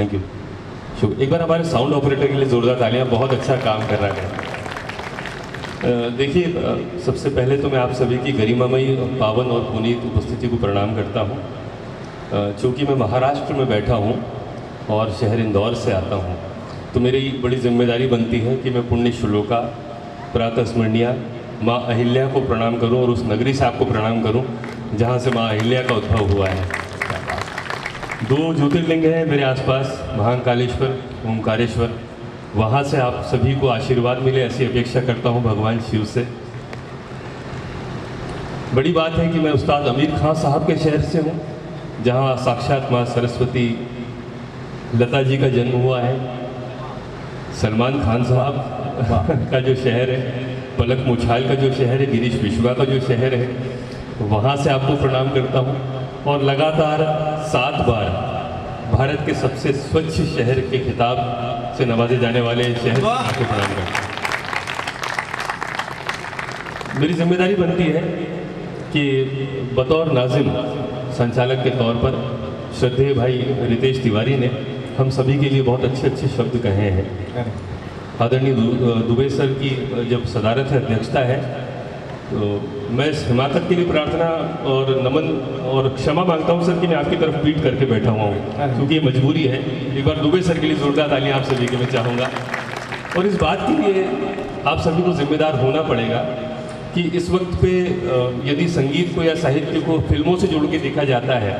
Thank you. एक बार हमारे sound operator के लिए जोरदार तालियां, बहुत अच्छा काम कर रहा है। देखिए, सबसे पहले तो मैं आप सभी की गरिमामयी, पावन और पुनीत उपस्थिति को प्रणाम करता हूँ। चूँकि मैं महाराष्ट्र में बैठा हूँ और शहर इंदौर से आता हूँ, तो मेरी बड़ी जिम्मेदारी बनती है कि मैं पुण्य श्लोका प्रातः स्मरणीय माँ अहिल्या को प्रणाम करूँ और उस नगरी से आपको प्रणाम करूँ जहाँ से माँ अहिल्या का उद्भव हुआ है। 2 ज्योतिर्लिंग हैं मेरे आसपास, महाकालेश्वर, ओमकारेश्वर। वहाँ से आप सभी को आशीर्वाद मिले ऐसी अपेक्षा करता हूँ भगवान शिव से। बड़ी बात है कि मैं उस्ताद अमीर खां साहब के शहर से हूँ, जहाँ साक्षात माँ सरस्वती लता जी का जन्म हुआ है। सलमान खान साहब का जो शहर है, पलक मुछाल का जो शहर है, गिरीश विश्वा का जो शहर है, वहाँ से आपको प्रणाम करता हूँ। और लगातार 7 बार भारत के सबसे स्वच्छ शहर के खिताब से नवाजे जाने वाले शहर को आपको प्रणाम करता हूँ। मेरी जिम्मेदारी बनती है कि बतौर नाजिम संचालक के तौर पर श्रद्धेय भाई रितेश तिवारी ने हम सभी के लिए बहुत अच्छे अच्छे शब्द कहे हैं। आदरणीय दुबे सर की जब सदारत है, अध्यक्षता है, तो मैं इस हिमाकत के लिए प्रार्थना और नमन और क्षमा मांगता हूं सर कि मैं आपकी तरफ पीट करके बैठा हुआ हूं, क्योंकि ये मजबूरी है। एक बार दुबे सर के लिए जोरदार तालियां आप सभी के मैं चाहूँगा। और इस बात के लिए आप सभी को जिम्मेदार होना पड़ेगा कि इस वक्त पे यदि संगीत को या साहित्य को फिल्मों से जोड़ के देखा जाता है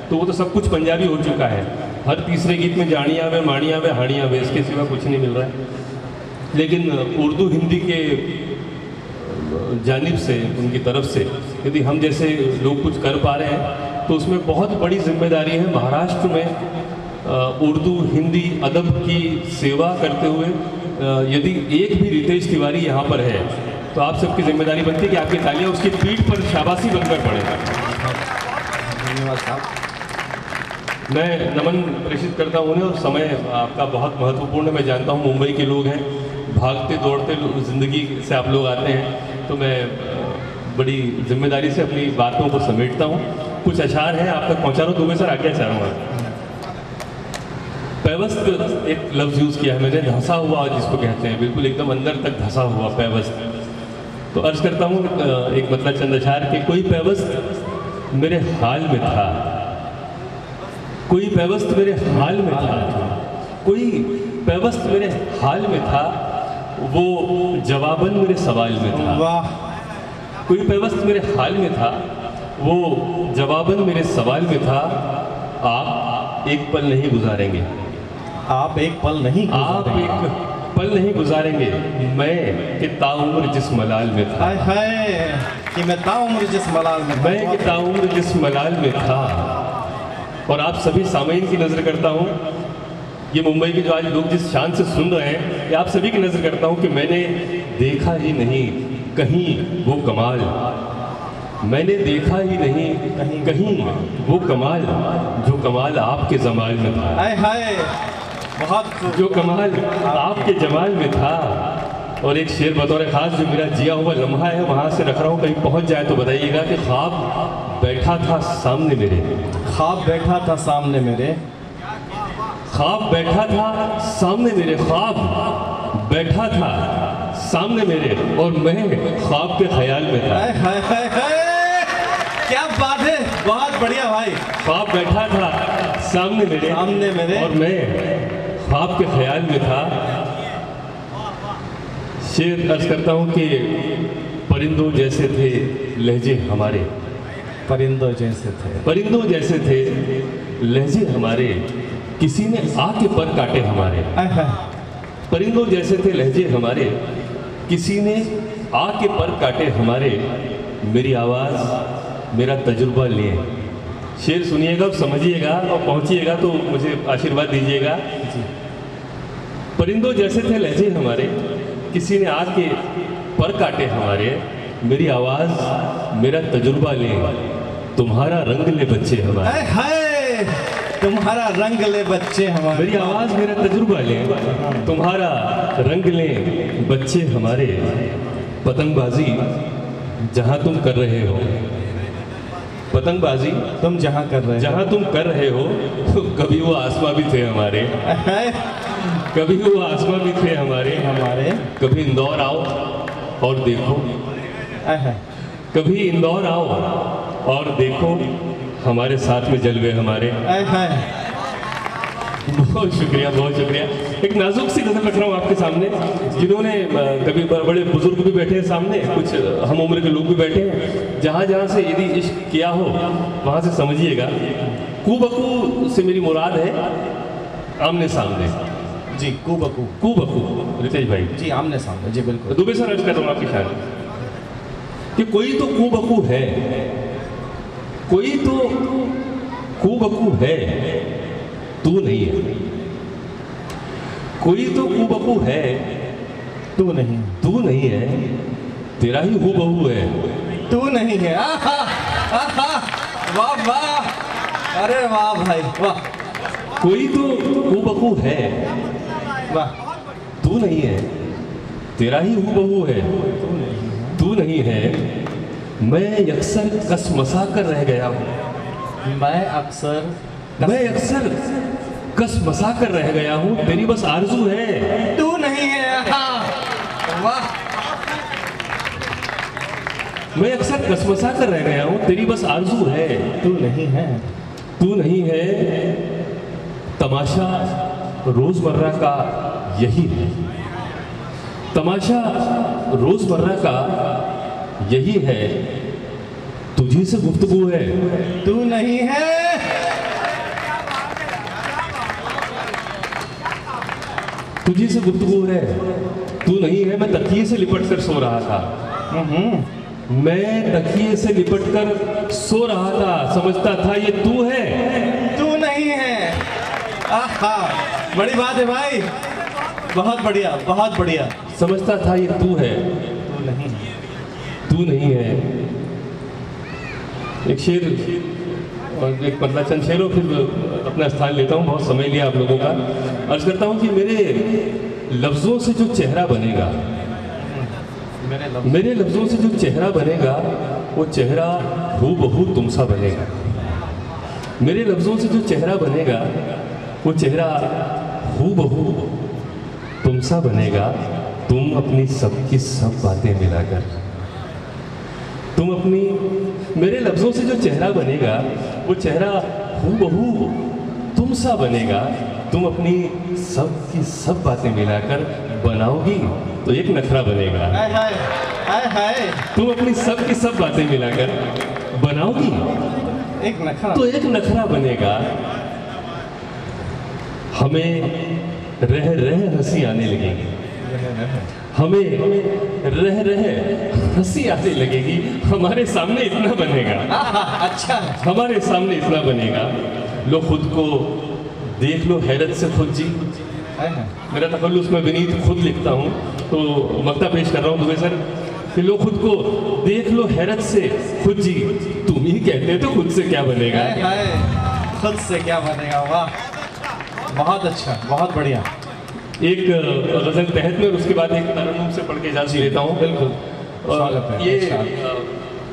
तो वो तो सब कुछ पंजाबी हो चुका है। हर तीसरे गीत में जानिया वे, माणिया वे, हानिया वे, इसके सिवा कुछ नहीं मिल रहा है। लेकिन उर्दू हिंदी के जानिब से, उनकी तरफ से यदि हम जैसे लोग कुछ कर पा रहे हैं तो उसमें बहुत बड़ी जिम्मेदारी है महाराष्ट्र में उर्दू हिंदी अदब की सेवा करते हुए यदि एक भी रितेश तिवारी यहाँ पर है तो आप सबकी जिम्मेदारी बनती है कि आपकी तालियां उसकी पीठ पर शाबाशी बनकर पड़े। धन्यवाद साहब। मैं नमन प्रेषित करता हूँ उन्हें, और समय आपका बहुत महत्वपूर्ण है। मैं जानता हूँ मुंबई के लोग हैं, भागते दौड़ते ज़िंदगी से आप लोग आते हैं, तो मैं बड़ी जिम्मेदारी से अपनी बातों को समेटता हूँ। कुछ अशार हैं आप तक पहुँचा रहा हूँ। दुबे सर आज्ञा चाहूँगा। पैवस्त एक लफ्ज़ यूज़ किया है मैंने, धंसा हुआ जिसको कहते हैं, बिल्कुल एकदम अंदर तक धंसा हुआ पैवस्त। तो अर्ज करता हूँ एक मतलब चंद अशार के। कोई पैवस्त मेरे हाल में था, कोई पैवस्त मेरे हाल में था, कोई पैवस्त मेरे हाल में था, वो जवाबन मेरे सवाल में था। वाह। कोई पैवस्त मेरे हाल में था, वो जवाबन मेरे सवाल में था। आप एक पल नहीं गुजारेंगे, आप एक पल नहीं आप एक पल नहीं गुजारेंगे, मैं कि ताउम्र जिस मलाल में था। हाय हाय कि मैं ताउम्र जिस मलाल में था। मैं कि ताउम्र जिस मलाल में था। और आप सभी सामईन की नज़र करता हूँ, ये मुंबई के जो आज लोग जिस शान से सुन रहे हैं, ये आप सभी की नज़र करता हूँ कि मैंने देखा ही नहीं कहीं वो कमाल, मैंने देखा ही नहीं कहीं वो कमाल, जो कमाल आपके जमाल में था। हाय हाय, बहुत जो कमाल आपके जमाल में था। और एक शेर बतौर खास जो मेरा जिया हुआ लम्हा है, वहाँ से रख रहा हूँ, कहीं पहुँच जाए तो बताइएगा कि ख्वाब बैठा था सामने मेरे, ख्वाब बैठा था सामने मेरे, ख्वाब बैठा था सामने मेरे, ख्वाब बैठा था सामने मेरे, और मैं ख्वाब के ख्याल में था। हाय हाय हाय हाय, क्या बात है, बहुत बढ़िया भाई। ख्वाब बैठा था सामने मेरे, और मैं ख्वाब के ख्याल में था। शेर अर्ज करता हूँ कि परिंदों जैसे थे लहजे हमारे, परिंदों जैसे थे, परिंदों जैसे थे लहजे हमारे, किसी ने आके पर काटे हमारे। परिंदों जैसे थे लहजे हमारे, किसी ने आके पर काटे हमारे, मेरी आवाज़ मेरा तजुर्बा लिए। शेर सुनिएगा, समझिएगा और पहुंचिएगा तो मुझे आशीर्वाद दीजिएगा। परिंदों जैसे थे लहजे हमारे, किसी ने आके पर काटे हमारे, मेरी आवाज़ मेरा तजुर्बा ले, तुम्हारा रंग ले बच्चे हमारे। हाय, तुम्हारा रंग ले बच्चे हमारे। मेरी आवाज़ मेरा तजुर्बा ले, तुम्हारा रंग ले बच्चे हमारे, पतंगबाजी जहाँ तुम कर रहे हो, पतंगबाजी तुम जहाँ कर रहे जहाँ तुम कर रहे हो, तो कभी वो आसमां भी थे हमारे, हो कभी वो आसमां भी थे हमारे। हमारे कभी इंदौर आओ और देखो, कभी इंदौर आओ और देखो, हमारे साथ में जलवे हमारे। बहुत शुक्रिया, बहुत शुक्रिया। एक नाजुक सी गजल रख रहा हूँ आपके सामने, जिन्होंने कभी बड़े बुजुर्ग भी बैठे हैं सामने, कुछ हम उम्र के लोग भी बैठे हैं। जहाँ जहाँ से यदि इश्क किया हो वहाँ से समझिएगा। कू बकू से मेरी मुराद है आमने सामने। जी, कू बकू। कू बकू रितेश भाई जी, आमने सामने। जी बिल्कुल। दुबे सर अर्ज कर रहा हूँ आपकी शान कि कोई तो कू बकू है, कोई तो कू बकू है, तू नहीं है। कोई तो कू बकू है, तू नहीं, तू नहीं है, तेरा ही हू बहू है। तू नहीं है। आहा, आहा, वाह वाह, अरे वाह भाई वाह। कोई तो हू बकू है, वाह। तू नहीं है, तेरा ही हू बहू है। तू नहीं है, मैं अक्सर कसमसा कर रह गया हूँ। मैं अक्सर कसमसा कर रह गया हूँ, तेरी बस आरज़ू है। तू नहीं है। आहा, वाह। मैं अक्सर कसमसा कर रह गया हूँ, तेरी बस आरज़ू है। तू नहीं है। तू नहीं है, तमाशा रोजमर्रा का यही है। तमाशा रोजमर्रा का यही है, तुझी से गुफ्तगू है। तू नहीं है। तुझी से गुफ्तगू है, तू नहीं है। मैं तकिए से लिपट कर सो रहा था, मैं तकिए से लिपट कर सो रहा था, समझता था ये तू है। तू नहीं है। आहा, बड़ी बात है भाई, बहुत बढ़िया, बहुत बढ़िया। समझता था ये तू है, तू नहीं, तू नहीं है। एक शेर और एक मतलब चंद शेरों, फिर अपना स्थान लेता हूँ, बहुत समय लिया आप लोगों का। अर्ज करता हूँ कि मेरे लफ्ज़ों से जो चेहरा बनेगा, मेरे लफ्ज़ों से जो चेहरा बनेगा, वो चेहरा हूबहू तुमसा बनेगा। मेरे लफ्ज़ों से जो चेहरा बनेगा, वो चेहरा हूबहू तुमसा बनेगा। तुम अपनी सबकी सब बातें मिलाकर, तुम अपनी, मेरे लफ्ज़ों से जो चेहरा बनेगा, वो चेहरा हूबहू तुमसा बनेगा। तुम अपनी सब की सब बातें मिलाकर बनाओगी तो एक नखरा बनेगा। हाय हाय, हाय हाय। तुम अपनी सब की सब बातें मिलाकर बनाओगी एक नखरा, तो एक नखरा बनेगा। हमें रह रह हंसी आने लगेगी, हमें रह रह हंसी आने लगेगी। हमारे सामने इतना बनेगा, अच्छा, हमारे सामने इतना बनेगा। लो खुद को देख लो हैरत से खुद जी। मेरा तखल्लुस में विनीत खुद लिखता हूँ, तो मक्ता पेश कर रहा हूँ दुबे सर कि लो खुद को देख लो हैरत से खुद जी। तुम ही कहते तो खुद से क्या बनेगा। हाय हाय, खुद से क्या बनेगा। वाह, बहुत अच्छा, बहुत बढ़िया। एक गजल तहत में और उसके बाद एक तरन्नुम से पढ़ के इजाज़त लेता हूँ। बिल्कुल, स्वागत है। ये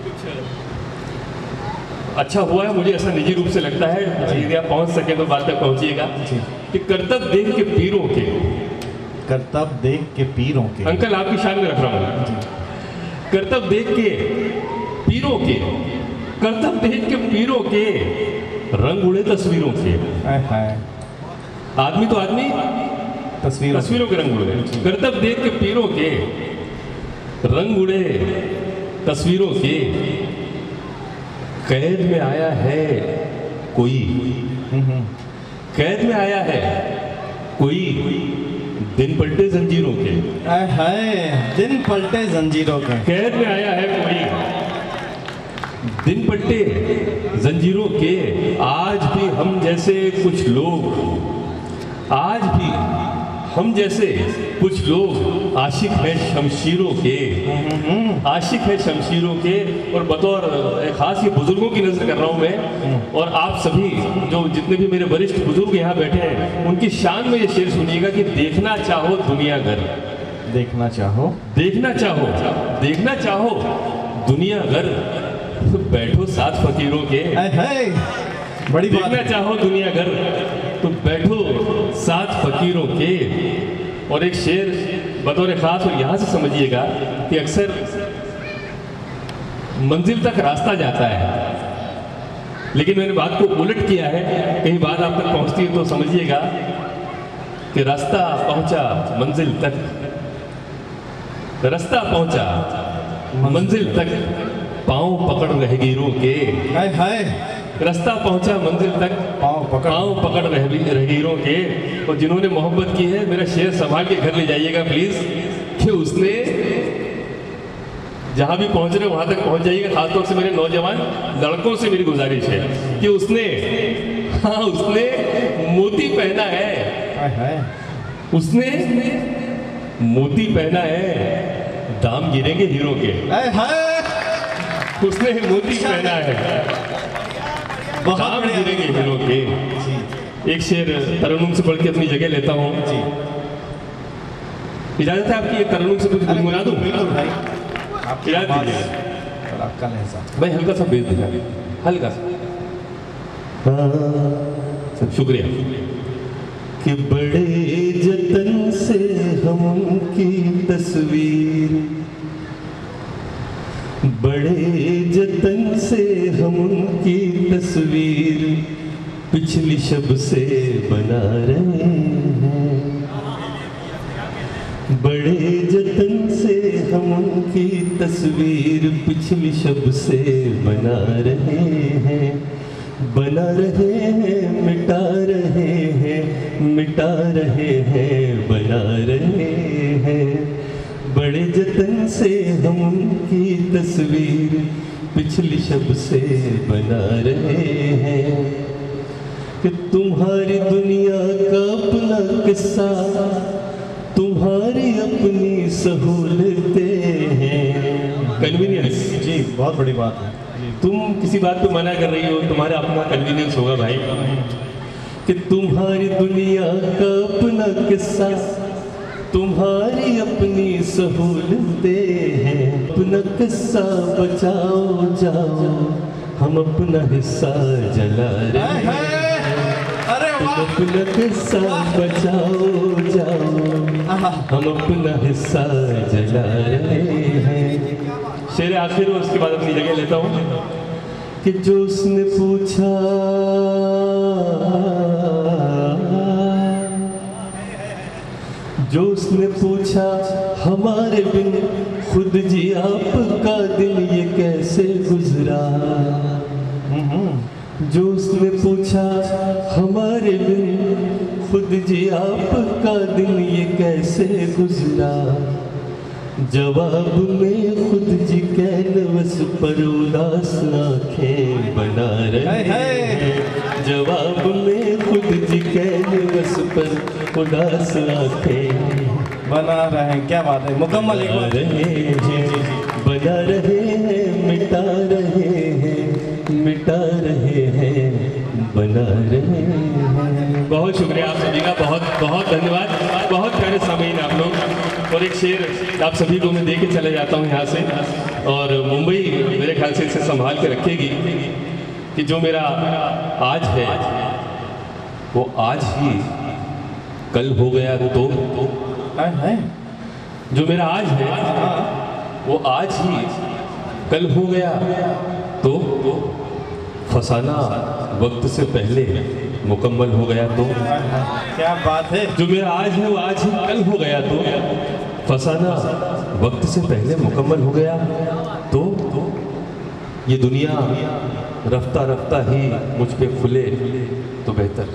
कुछ अच्छा हुआ है, मुझे ऐसा निजी रूप से लगता है, यदि आप पहुँच सके तो बात तक पहुँचिएगा कि करतब देख के पीरों के, करतब देख के पीरों के। अंकल आपकी शान में रख रहा हूँ। करतब देख के पीरों के, करतब देख के पीरों के, रंग उड़े तस्वीरों के। हाय हाय, आदमी तो आदमी, तस्वीरों के रंग उड़े। करतब देख के पीरों के, रंग उड़े तस्वीरों के। कैद में आया है कोई, कैद में आया है कोई, दिन पलटे जंजीरों के। हाय हाय, दिन पलटे जंजीरों के। कैद में आया है कोई, दिन पलटे जंजीरों के। आज भी हम जैसे कुछ लोग, आज भी हम जैसे कुछ लोग आशिक है शमशीरों के, आशिक है शमशीरों के। और बतौर खास ये बुजुर्गों की नजर कर रहा हूँ मैं, और आप सभी जो जितने भी मेरे वरिष्ठ बुजुर्ग यहाँ बैठे हैं, उनकी शान में ये शेर सुनिएगा कि देखना चाहो दुनिया घर, देखना चाहो, देखना चाहो, देखना चाहो दुनिया घर, बैठो साथ फकीरों के। है बड़ी बात देखना चाहो दुनिया घर तो बैठो साथ फकीरों के। और एक शेर बतौर खास, और यहाँ से समझिएगा कि अक्सर मंजिल तक रास्ता जाता है, लेकिन मैंने बात को उलट किया है। कहीं बात आप तक पहुँचती है तो समझिएगा कि रास्ता पहुँचा मंजिल तक, रास्ता पहुँचा मंजिल तक, पाँव पकड़ रहगीरों के। है रास्ता पहुंचा मंजिल तक, पाँव पकड़ रहगीरों के। और जिन्होंने मोहब्बत की है, मेरा शेर संभाल के घर ले जाइएगा प्लीज, कि उसने जहां भी पहुंच रहे वहां तक पहुंच जाइएगा। खासतौर से मेरे नौजवान लड़कों से मेरी गुजारिश है कि उसने मोती पहना है, उसने मोती पहना है, दाम गिरेंगे हीरो के। उसने मोती पहना है, दाम गिरेंगे हीरो के। एक शेर तरन्नुम से पढ़ के अपनी जगह लेता हूँ। इजाजत है आपकी? एक तरन्नुम से कुछ गुनगुना दूं? बिल्कुल भाई, इजाजत दीजिएगा आपका लहजा भाई, हल्का सा बेस दिखा, हल्का सा। शुक्रिया। कि बड़े जतन से हम उनकी तस्वीर, बड़े जतन से हम उनकी तस्वीर पिछली शब से बना रहे हैं। बड़े जतन से हम उनकी तस्वीर पिछली शब से बना रहे हैं, बना रहे हैं, मिटा रहे हैं, मिटा रहे हैं, बना रहे हैं। बड़े जतन से हम उनकी तस्वीर पिछली शब से बना रहे हैं। कि तुम्हारी दुनिया का अपना किस्सा, तुम्हारी अपनी सहूलतें हैं। कन्वीनियंस जी, बहुत बड़ी बात है। तुम किसी बात पे मना कर रही हो, तुम्हारा अपना कन्वीनियंस होगा भाई। कि तुम्हारी दुनिया का अपना किस्सा, तुम्हारी अपनी सहूलतें हैं। अपना किस्सा बचाओ जाओ, हम अपना हिस्सा जला रहे हैं। अपना किस्सा बचाओ जाओ, हम अपना हिस्सा जला रहे हैं। शेर आखिर उसके बाद अपनी जगह लेता हूँ। कि जो उसने पूछा, जो उसने पूछा हमारे बिन, खुद जी आपका दिल ये कैसे गुजरा। जो उसने पूछा हमारे बिन, खुद जी आपका दिल ये कैसे गुजरा। जवाब में खुद जी कैनवस पर उदास आंखें बना रहे हैं। जवाब में खुद जी कैनवस पर उदास आंखें बना रहे हैं। क्या बात है, मुकम्मल एक बार। रहे हैं, बना रहे हैं, मिटा रहे हैं, मिटा रहे हैं, बना रहे हैं। बहुत शुक्रिया आप सभी का, बहुत बहुत धन्यवाद। बहुत प्यारे सामीन आप लोग। और एक शेर आप सभी को मैं दे के चले जाता हूँ यहाँ से, और मुंबई मेरे ख्याल से इसे संभाल के रखेगी। कि जो मेरा आज है वो आज ही कल हो गया तो, जो मेरा आज है वो आज ही कल हो गया तो, फसाना वक्त से पहले मुकम्मल हो गया तो। क्या बात है। जो मेरा आज है वो आज ही कल हो गया तो, फसाना वक्त से पहले मुकम्मल हो गया तो। ये दुनिया रफ्ता रफ्ता ही मुझ पे खुले तो बेहतर।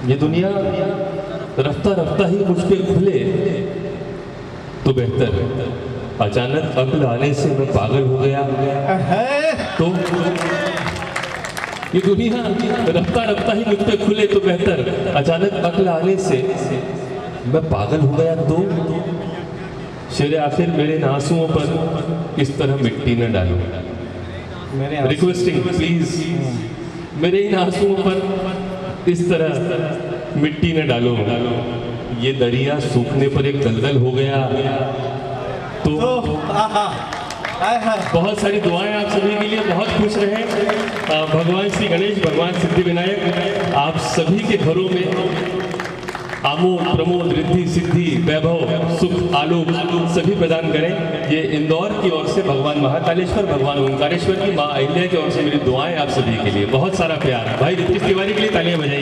ये दुनिया रफ्ता रफ्ता ही मुझ पे खुले तो बेहतर। अचानक अक्ल आने से मैं पागल हो गया तो। ये दुनिया रफ्ता रफ्ता ही मुझ पे खुले तो बेहतर। अचानक अक्ल आने से मैं पागल हो गया तो। शेर आखिर मेरे इन आंसुओं पर इस तरह मिट्टी न डालो। रिक्वेस्टिंग प्लीज, मेरे इन आंसुओं पर इस तरह मिट्टी न डालो। ये दरिया सूखने पर एक दलदल हो गया तो। बहुत सारी दुआएं आप सभी के लिए, बहुत खुश रहें। भगवान श्री गणेश, भगवान सिद्धि विनायक आप सभी के घरों में आमोद प्रमोद रिद्धि सिद्धि वैभव सुख आलोक सभी प्रदान करें। ये इंदौर की ओर से भगवान महाकालेश्वर, भगवान ओंकारेश्वर की, माँ अहिल्या की ओर से मेरी दुआएं आप सभी के लिए। बहुत सारा प्यार। भाई रितेश तिवारी के लिए तालियां बजाइए।